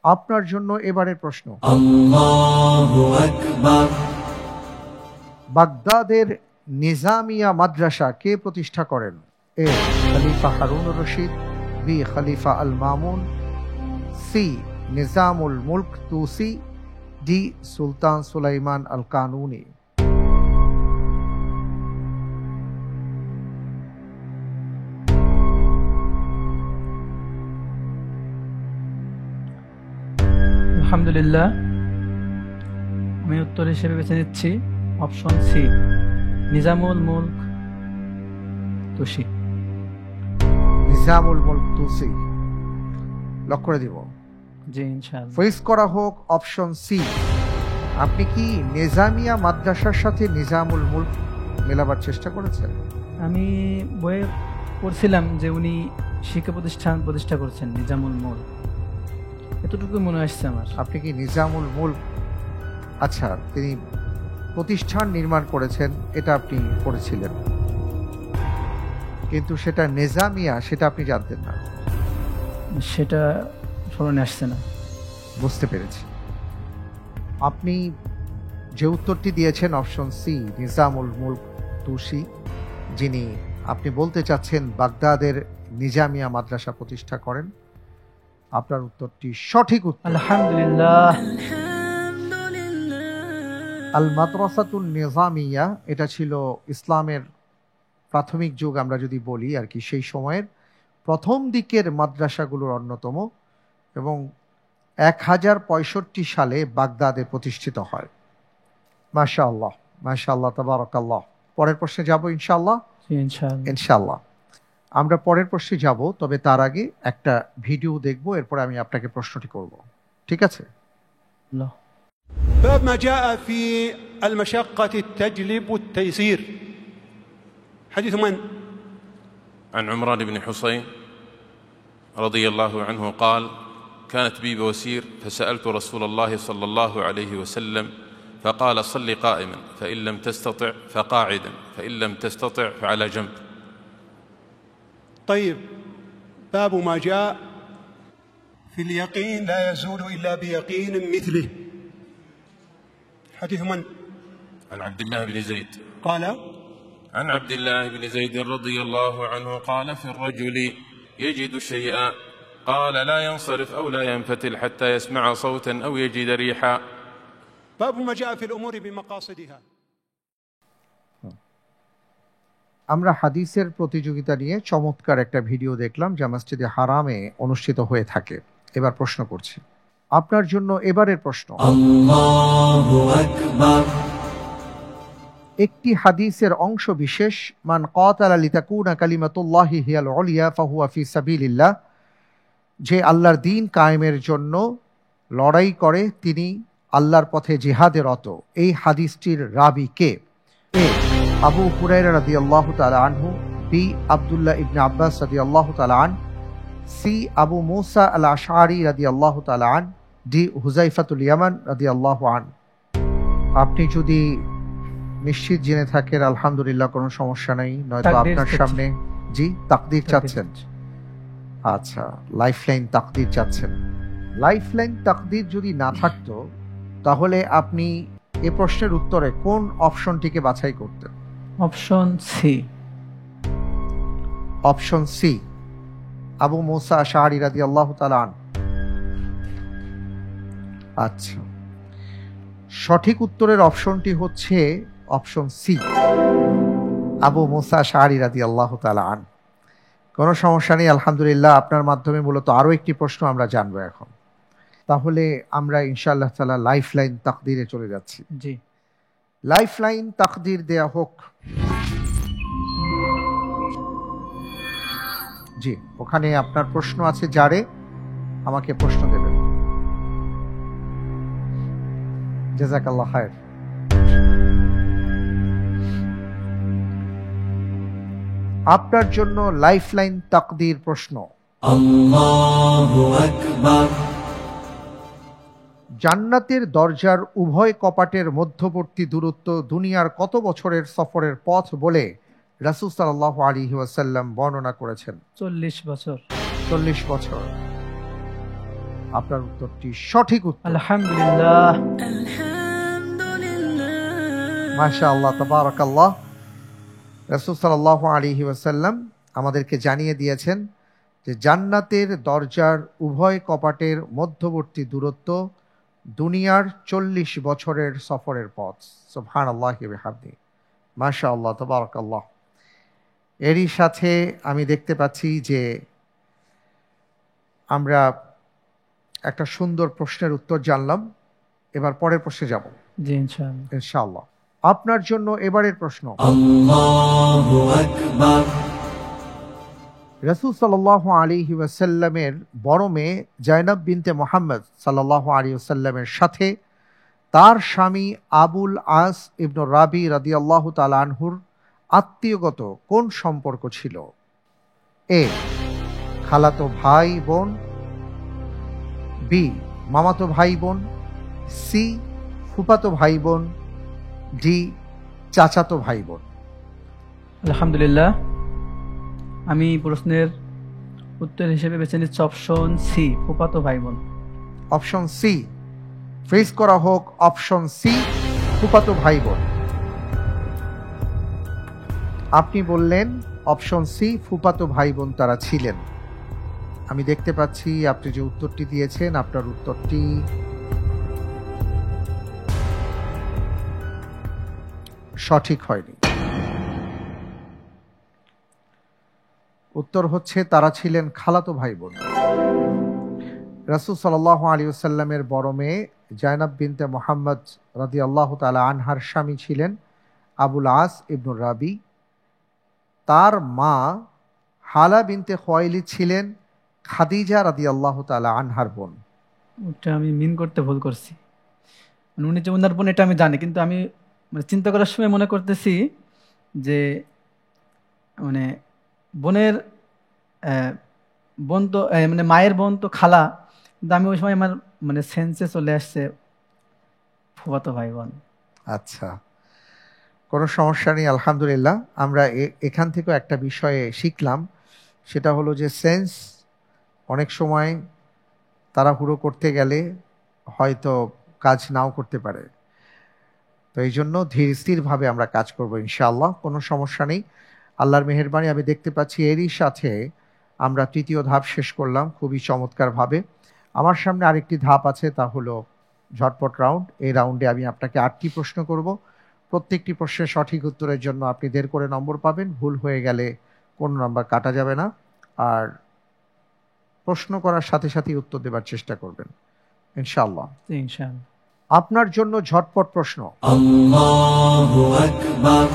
আপনার জন্য এবারের প্রশ্ন। আল্লাহু আকবার। বাগদাদের নিজামিয়া মাদ্রাসা কে প্রতিষ্ঠা করেন? এ খলিফা হারুন রশিদ, বি খলিফা আল মামুন, সি নিজামুল মুলক তুসি, ডি সুলতান সুলাইমান আল কানুনি। আলহামদুলিল্লাহ, আমি উত্তর হিসেবে বেছে নিচ্ছি অপশন সি, নিজামুল মুলক তুসি। নিজামুল মুলক তুসি লক করে দিব। জি ইনশাআল্লাহ। ফ্রিজ করা হোক অপশন সি। আপনি কি নিজামিয়া মাদ্রাসার সাথে নিজামুল মুলক মেলাবার চেষ্টা করেছেন? আমি বইয়ে পড়ছিলাম যে উনি শিক্ষা প্রতিষ্ঠান প্রতিষ্ঠা করছেন নিজামুল মুলক, এতটুকু মনে আসছে আমার। আপনি কি নিজামুল মুলক, আচ্ছা, তিনি প্রতিষ্ঠান নির্মাণ করেছেন এটা আপনি পড়েছিলেন, কিন্তু সেটা নিজামিয়া সেটা আপনি জানতেন না। সেটা স্মরণে আসছে না। বুঝতে পেরেছি। আপনি যে উত্তরটি দিয়েছেন অপশন সি, নিজামুল মুলক তুসি, যিনি আপনি বলতে চাচ্ছেন বাগদাদের নিজামিয়া মাদ্রাসা প্রতিষ্ঠা করেন, আপনার উত্তরটি সঠিক উত্তর। আলহামদুলিল্লাহ। আল মাদ্রাসাতুন নিজামিয়া এটা ছিল ইসলামের প্রাথমিক যুগ আমরা যদি বলি আর কি, সেই সময়ের প্রথম দিকের মাদ্রাসাগুলোর অন্যতম, এবং 1065 সালে বাগদাদে প্রতিষ্ঠিত হয়। মাশাআল্লাহ, মাশাআল্লাহ, তাবারাকাল্লাহ। পরের প্রশ্নে যাব ইনশাআল্লাহ। ইনশাআল্লাহ আমরা পরের প্রশ্নে যাব, তবে তার আগে একটা ভিডিও দেখব, এরপরে আমি আপনাকে প্রশ্নটি করব, ঠিক আছে? باب ما جاء في المشقة تجلب التيسير. حديث من؟ عن عمران بن حصين رضي الله عنه قال: كانت بي بواسير فسألت رسول الله صلى الله عليه وسلم فقال: صل قائما فإن لم تستطع فقاعدا فإن لم تستطع فعلى جنب. طيب، باب ما جاء في اليقين لا يزول إلا بيقين مثله. حديث من؟ عن عبد الله بن زيد قال: عن عبد الله بن زيد رضي الله عنه قال: في الرجل يجد شيئا قال: لا ينصرف أو لا ينفتل حتى يسمع صوتا أو يجد ريحا. باب ما جاء في الأمور بمقاصدها. আমরা হাদিসের প্রতিযোগিতা নিয়ে চমৎকার একটা ভিডিও দেখলাম যা মসজিদে হারামে অনুষ্ঠিত হয়ে থাকে। এবার প্রশ্ন করছি আপনার জন্য। এবারের প্রশ্ন, আল্লাহু আকবার। একটি হাদিসের অংশ বিশেষ, মান কাতালা লিতাকুনা কালিমাতুল্লাহি হিয়াল উলিয়া ফাহুয়া ফি সাবিলিল্লাহ, যে আল্লাহর দ্বীন কায়েমের জন্য লড়াই করে তিনি আল্লাহর পথে জিহাদে রত। এই হাদিসটির রাবি কে? এ আবু হুরায়রা রাদিয়াল্লাহু তাআলা আনহু, বি আব্দুল্লাহ ইবনে আব্বাস রাদিয়াল্লাহু তাআলা আন, সি আবু মুসা আল আশআরি রাদিয়াল্লাহু তাআলা আন, ডি হুযায়ফাতুল ইয়ামান রাদিয়াল্লাহু আন। আপনি যদি নিশ্চিত জেনে থাকেন আলহামদুলিল্লাহ, কোনো সমস্যা নেই, নয়তো আপনার সামনে জি তাকদীর চাচ্ছেন। আচ্ছা, লাইফলাইন তাকদীর চাচ্ছেন। লাইফলাইন তাকদীর যদি না থাকতো তাহলে আপনি এ প্রশ্নের উত্তরে কোন অপশনটিকে বাছাই করতেন? Option C. Option C, Abu Musa Ashari রাদিয়াল্লাহু তাআলা আন। আচ্ছা, সঠিক উত্তরের অপশনটি হচ্ছে option C, Abu Musa Ashari রাদিয়াল্লাহু তাআলা আন। কোনো সমস্যা নেই, আলহামদুলিল্লাহ। আপনার মাধ্যমে মূলত আরো একটি প্রশ্ন আমরা জানবো এখন। তাহলে আমরা ইনশাআল্লাহ তাআলা লাইফলাইন তাকদীরে চলে যাচ্ছি। জি, লাইফলাইন তাকদীর দেয়া হোক। জি, ওখানে আপনার প্রশ্ন আছে, যারে আমাকে প্রশ্ন দেবেন। জাযাকাল্লাহ খায়ের। আপনার জন্য লাইফলাইন তাকদীর প্রশ্ন। আল্লাহু আকবার। জান্নাতের দরজার উভয় কপাটের মধ্যবর্তী দূরত্ব দুনিয়ার কত বছরের সফরের পথ বলে রাসূল সাল্লাল্লাহু আলাইহি ওয়াসাল্লাম বর্ণনা করেছেন? 40 বছর। 40 বছর। আপনার উত্তরটি সঠিক উত্তর। আলহামদুলিল্লাহ। মাশাআল্লাহ, তাবারাকাল্লাহ। রাসূল সাল্লাল্লাহু আলাইহি ওয়াসাল্লাম আমাদেরকে জানিয়ে দিয়েছেন যে জান্নাতের দরজার উভয় কপাটের মধ্যবর্তী দূরত্ব দুনিয়ার 40 বছরের সফরের পথ। সুবহানাল্লাহি ওয়া বিহামদিহি, মাশাআল্লাহ, তাবারাকাল্লাহ। এরই সাথে আমি দেখতে পাচ্ছি যে আমরা একটা সুন্দর প্রশ্নের উত্তর জানলাম। এবার পরের প্রশ্নে যাব। জি ইনশাআল্লাহ। ইনশাআল্লাহ। আপনার জন্য এবারের প্রশ্ন, আল্লাহু আকবার। রাসূল সাল্লাল্লাহু আলাইহি ওয়াসাল্লামের বড় মেয়ে জায়নাব বিনতে মুহাম্মদ সাল্লাল্লাহু আলাইহি ওয়াসাল্লামের সাথে তার স্বামী আবুল আস ইবনে রাবি রাদিয়াল্লাহু তাআলা আনহুর আত্মীয়গত কোন সম্পর্ক ছিল? এ খালাতো ভাই বোন, বি মামাতো ভাই বোন, সি ফুফাতো ভাই বোন, ডি চাচাতো ভাই বোন। আলহামদুলিল্লাহ, আমি প্রশ্নের উত্তর হিসেবে বেছে নিচ্ছি অপশন সি, ফুফাতো ভাই বোন। অপশন সি ফ্রিজ করা হোক। অপশন সি ফুফাতো ভাই বোন। আপনি বললেন অপশন সি ফুফাতো ভাই বোন তারা ছিলেন। আমি দেখতে পাচ্ছি আপনি যে উত্তরটি দিয়েছেন আপনার উত্তরটি সঠিক হয়নি। উত্তর হচ্ছে তারা ছিলেন খালাতো ভাই বোন। রাসূল সাল্লাল্লাহু আলাইহি ওয়াসাল্লামের বড় মেয়ে জায়নাব বিনতে মুহাম্মদ রাদিয়াল্লাহু তাআলা আনহার স্বামী ছিলেন আবুল আস ইবনে রাবি। তার মা হালা বিনতে খুয়াইলিদ ছিলেন খাদিজা রাদিয়াল্লাহু তাআলা আনহার বোন। ওটা আমি মিন করতে ভুল করছি, মানে উনি যে ওনার বোন এটা আমি জানি, কিন্তু আমি মানে চিন্তা করার সময় মনে করতেছি যে মানে বোনের বোন তো মানে মায়ের বোন তো খালা, কিন্তু আমি ওই সময় আমার মানে সেন্সে চলে আসছে ফুফাতো ভাই বোন। আচ্ছা, কোনো সমস্যা নেই, আলহামদুলিল্লাহ। আমরা এখান থেকেও একটা বিষয়ে শিখলাম, সেটা হলো যে সেন্স অনেক সময় তাড়াহুড়ো করতে গেলে হয়তো কাজ নাও করতে পারে। তো এই জন্য ধীর স্থিরভাবে আমরা কাজ করব ইনশাআল্লাহ, কোনো সমস্যা নেই। আল্লাহর মেহেরবানি আমি দেখতে পাচ্ছি এরই সাথে আমরা তৃতীয় ধাপ শেষ করলাম খুবই চমৎকারভাবে। আমার সামনে আরেকটি ধাপ আছে, তা হলো ঝটপট রাউন্ড। এই রাউন্ডে আমি আপনাকে 8টি প্রশ্ন করব। প্রত্যেকটি প্রশ্নের সঠিক উত্তরের জন্য আপনি 1.5 করে নম্বর পাবেন। ভুল হয়ে গেলে কোনো নম্বর কাটা যাবে না। আর প্রশ্ন করার সাথে সাথে উত্তর দেবার চেষ্টা করবেন ইনশাআল্লাহ। ইনশাআল্লাহ। আপনার জন্য ঝটপট প্রশ্ন, আল্লাহু আকবার।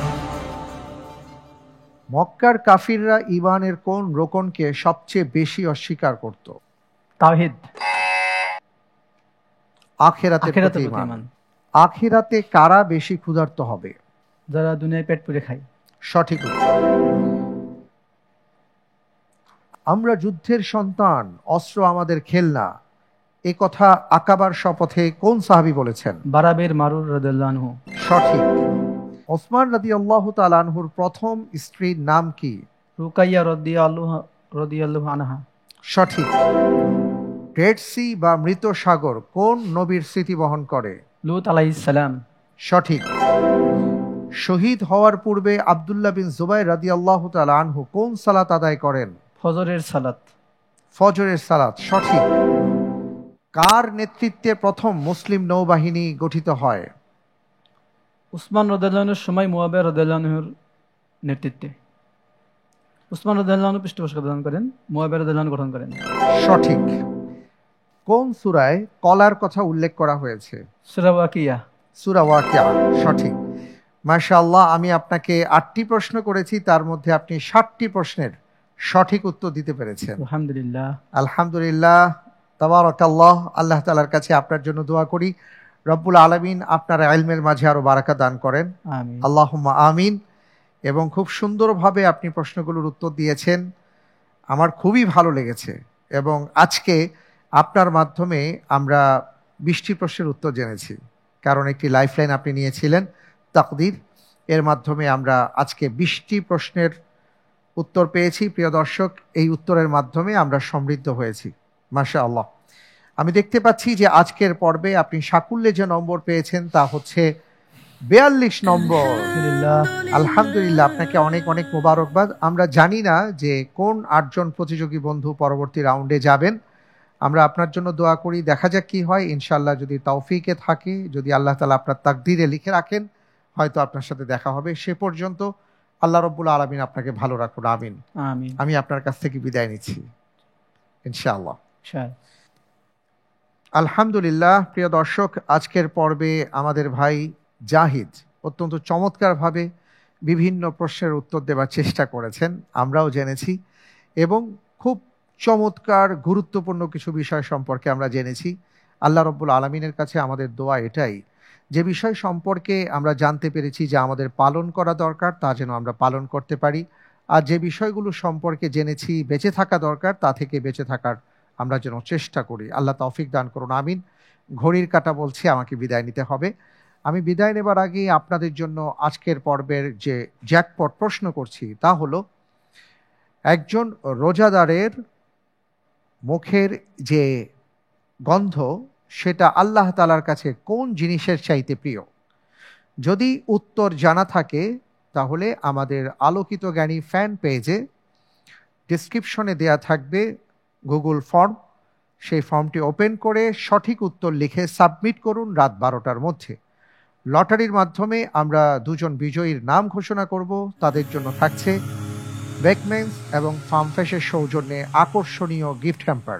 মক্কার কাফিররা ঈমানের কোন রোকনকে সবচেয়ে বেশি অস্বীকার করত? তাওহীদ। আখিরাতের প্রতি ঈমান। আখিরাতে কারা বেশি ক্ষুধার্ত হবে? যারা দুনিয়ায় পেট পুরে খায়। সঠিক উত্তর। আমরা যুদ্ধের সন্তান, অস্ত্র আমাদের খেলনা, এ কথা আকাবার শপথে কোন সাহাবী বলেছেন? বারা বিন মারুর রাদিয়াল্লাহু আনহু। সঠিক। ওসমান রাদিয়াল্লাহু তাআলা আনহুর প্রথম স্ত্রীর নাম কি? রুকাইয়া রাদিয়াল্লাহু আনহা। সঠিক। ডেড সি বা মৃত সাগর কোন নবীর স্মৃতি বহন করে? লূত আলাইহিস সালাম। সঠিক। শহীদ হওয়ার পূর্বে আব্দুল্লাহ বিন জুবাইর রাদিয়াল্লাহু তাআলা আনহু কোন সালাত আদায় করেন? ফজরের সালাত। ফজরের সালাত। সঠিক। কার নেতৃত্বে প্রথম মুসলিম নৌবাহিনী গঠিত হয়? উসমান রাদিয়াল্লাহু আনহুর সময় মুয়াবিয়া রাদিয়াল্লাহু আনহুর নেতৃত্বে। উসমান রাদিয়াল্লাহু আনহু পৃষ্ঠপোষকতা প্রদান করেন, মুয়াবিয়া রাদিয়াল্লাহু আনহু গঠন করেন। সঠিক। কোন সূরায় কলার কথা উল্লেখ করা হয়েছে? সূরা ওয়াকিয়া। সূরা ওয়াকিয়া। সঠিক। মাশাআল্লাহ, আমি আপনাকে 8টি প্রশ্ন করেছি, তার মধ্যে আপনি 60টি প্রশ্নের সঠিক উত্তর দিতে পেরেছেন। আলহামদুলিল্লাহ। আলহামদুলিল্লাহ, তাবারাকাল্লাহ। আল্লাহ তাআলার কাছে আপনার জন্য দোয়া করি রব্বুল আলামিন আপনার ইলমের মাঝে আরো বারাকা দান করেন। আমিন। আল্লাহুম্মা আমিন। এবং খুব সুন্দরভাবে আপনি প্রশ্নগুলোর উত্তর দিয়েছেন, আমার খুবই ভালো লেগেছে। এবং আজকে আপনার মাধ্যমে আমরা 20টি প্রশ্নের উত্তর জেনেছি, কারণ একটি লাইফলাইন আপনি নিয়েছিলেন তাকদীর, এর মাধ্যমে আমরা আজকে 20টি প্রশ্নের উত্তর পেয়েছি। প্রিয় দর্শক, এই উত্তরের মাধ্যমে আমরা সমৃদ্ধ হয়েছি মাশাআল্লাহ। আমি দেখতে পাচ্ছি যে আজকের পর্বে আপনি সাকুল্যে যে নম্বর পেয়েছেন তা হচ্ছে 42 নম্বর। আলহামদুলিল্লাহ। আলহামদুলিল্লাহ, আপনাকে অনেক অনেক মোবারকবাদ। আমরা জানি না যে কোন 8 জন প্রতিযোগী বন্ধু পরবর্তী রাউন্ডে যাবেন। আমরা আপনার জন্য দোয়া করি, দেখা যাক কি হয়। ইনশাআল্লাহ যদি তৌফিকে থাকে, যদি আল্লাহ তাআলা আপনার তাকদীরে লিখে রাখেন, হয়তো আপনার সাথে দেখা হবে। সে পর্যন্ত আল্লাহ রাব্বুল আলামিন আপনাকে ভালো রাখুন। আমিন। আমিন। আমি আপনার কাছ থেকে বিদায় নিচ্ছি ইনশাআল্লাহ। আলহামদুলিল্লাহ। প্রিয় দর্শক, আজকের পর্বে আমাদের ভাই জাহিদ অত্যন্ত চমৎকারভাবে বিভিন্ন প্রশ্নের উত্তর দেওয়ার চেষ্টা করেছেন, আমরাও জেনেছি, এবং খুব চমৎকার গুরুত্বপূর্ণ কিছু বিষয় সম্পর্কে আমরা জেনেছি। আল্লাহ রাব্বুল আলামিনের কাছে আমাদের দোয়া এটাই, যে বিষয় সম্পর্কে আমরা জানতে পেরেছি যে আমাদের পালন করা দরকার, তা যেন আমরা পালন করতে পারি, আর যে বিষয়গুলো সম্পর্কে জেনেছি বেঁচে থাকা দরকার, তা থেকে বেঁচে থাকার আমরা যেন চেষ্টা করি। আল্লাহ তৌফিক দান করুন। আমিন। ঘড়ির কাঁটা বলছে আমাকে বিদায় নিতে হবে। আমি বিদায় নেবার আগে আপনাদের জন্য আজকের পর্বের যে জ্যাকপট প্রশ্ন করছি তা হলো, একজন রোজাদারের মুখের যে গন্ধ সেটা আল্লাহ তাআলার কাছে কোন জিনিসের চাইতে প্রিয়? যদি উত্তর জানা থাকে তাহলে আমাদের আলোকিত জ্ঞানী ফ্যান পেজে ডেসক্রিপশনে দেয়া থাকবে গুগল ফর্ম, সেই ফর্মটি ওপেন করে সঠিক উত্তর লিখে সাবমিট করুন রাত 12টার মধ্যে। লটারির মাধ্যমে আমরা 2 জন বিজয়ীর নাম ঘোষণা করব। তাদের জন্য থাকছে বেকমেন্স এবং ফার্মফ্রেশের সৌজন্যে আকর্ষণীয় গিফট হ্যাম্পার।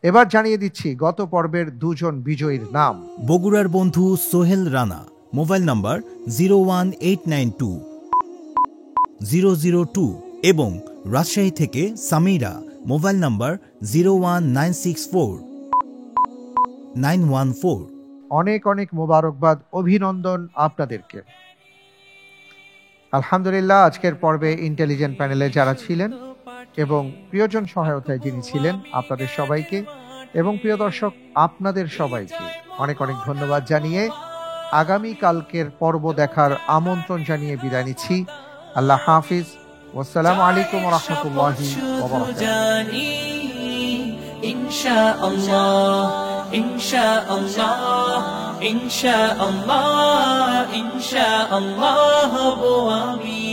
এবার জানিয়ে দিচ্ছি গত পর্বের 2 জন বিজয়ীর নাম। বগুড়ার বন্ধু সোহেল রানা, মোবাইল নাম্বার 01892 এবং রাজশাহী থেকে সামিরা, মোবাইল নাম্বার 01964914914। অনেক অনেক মোবারকবাদ, অভিনন্দন আপনাদেরকে। আলহামদুলিল্লাহ। আজকের পর্বে ইন্টেলিজেন্ট প্যানেলে যারা ছিলেন এবং প্রিয়জন সহায়তায় যিনি ছিলেন, আপনাদের সবাইকে এবং প্রিয় দর্শক আপনাদের সবাইকে অনেক অনেক ধন্যবাদ জানিয়ে আগামী কালকের পর্ব দেখার আমন্ত্রণ জানিয়ে বিদায় নিচ্ছি। আল্লাহ হাফিজ। ওয়াসসালামু আলাইকুম ওয়া রাহমাতুল্লাহি ওয়া বারাকাতুহু। ইনশাআল্লাহ ইনশাআল্লাহ ইনশাআল্লাহ ইনশাআল্লাহ হব আমি